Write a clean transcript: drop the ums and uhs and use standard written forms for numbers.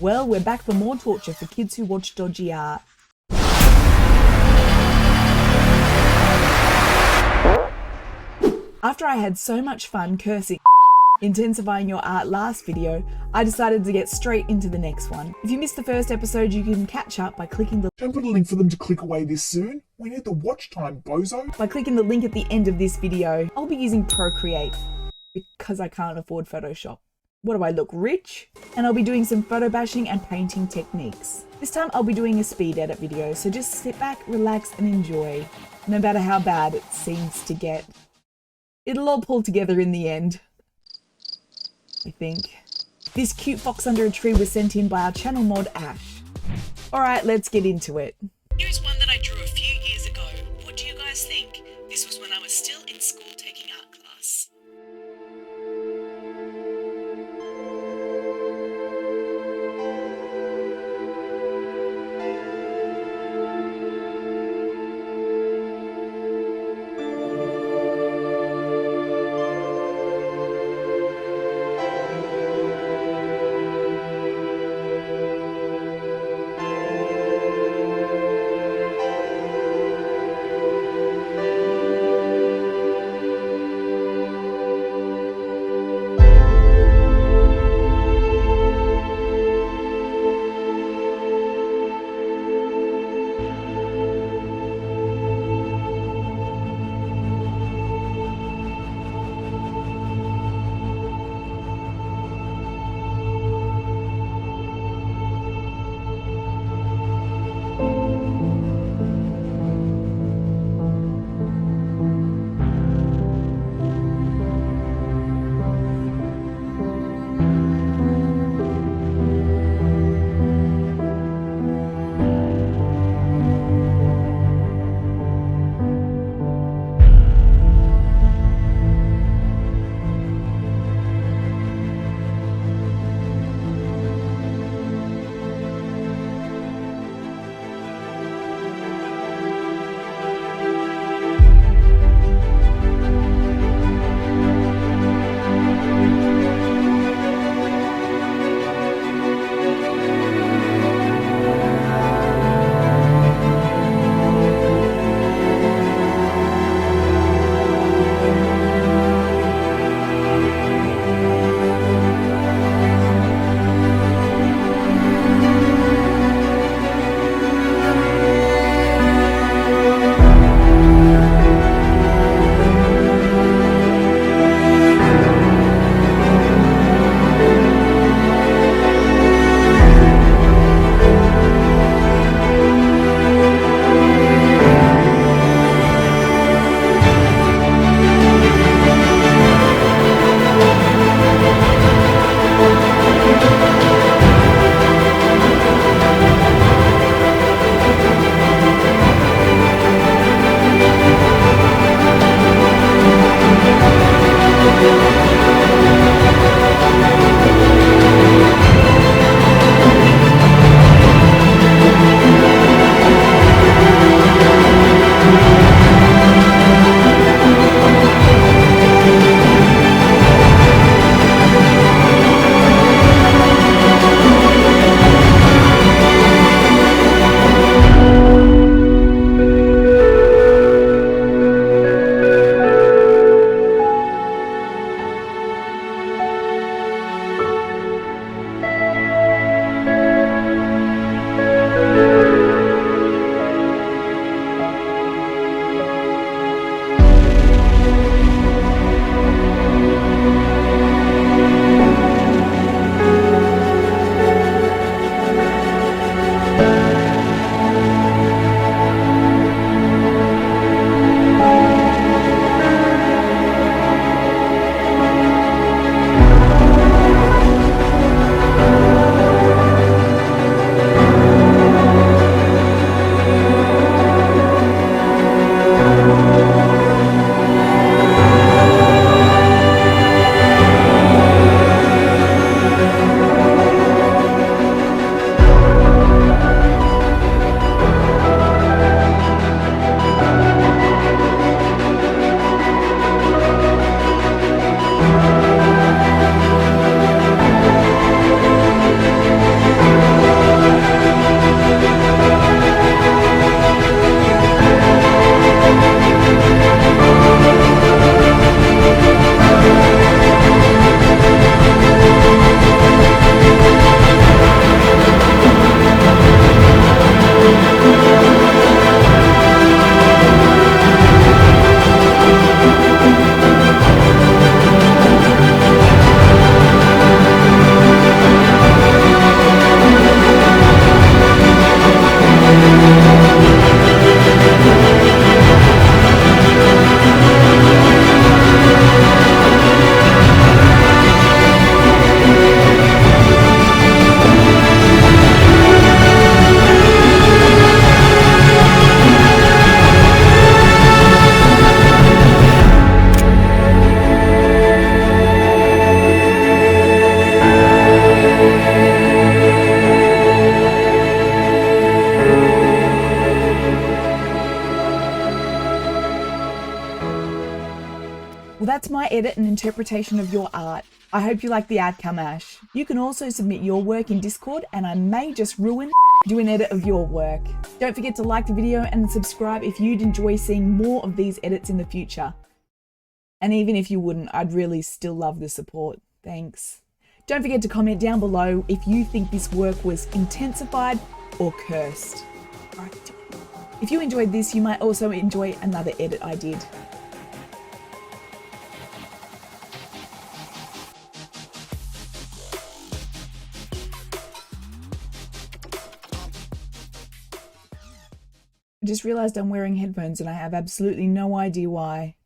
Well, we're back for more torture for kids who watch dodgy art. After I had so much fun cursing intensifying your art last video, I decided to get straight into the next one. If you missed the first episode, you can catch up by clicking the Don't put a link for them to click away this soon. We need the watch time, bozo. by clicking the link at the end of this video. I'll be using Procreate because I can't afford Photoshop. What do I look, rich? And I'll be doing some photo bashing and painting techniques. This time I'll be doing a speed edit video, so just sit back, relax and enjoy. No matter how bad it seems to get. It'll all pull together in the end, I think. This cute fox under a tree was sent in by our channel mod Ash. Alright, let's get into it. Here's one that I drew a few years ago. What do you guys think? This was when I was still in school taking art class. edit and interpretation of your art. I hope you like the outcome, Ash. You can also submit your work in Discord and I may just do an edit of your work. Don't forget to like the video and subscribe if you'd enjoy seeing more of these edits in the future. And even if you wouldn't, I'd really still love the support. Thanks. Don't forget to comment down below if you think this work was intensified or cursed. Alright. If you enjoyed this, you might also enjoy another edit I did. I just realized I'm wearing headphones and I have absolutely no idea why.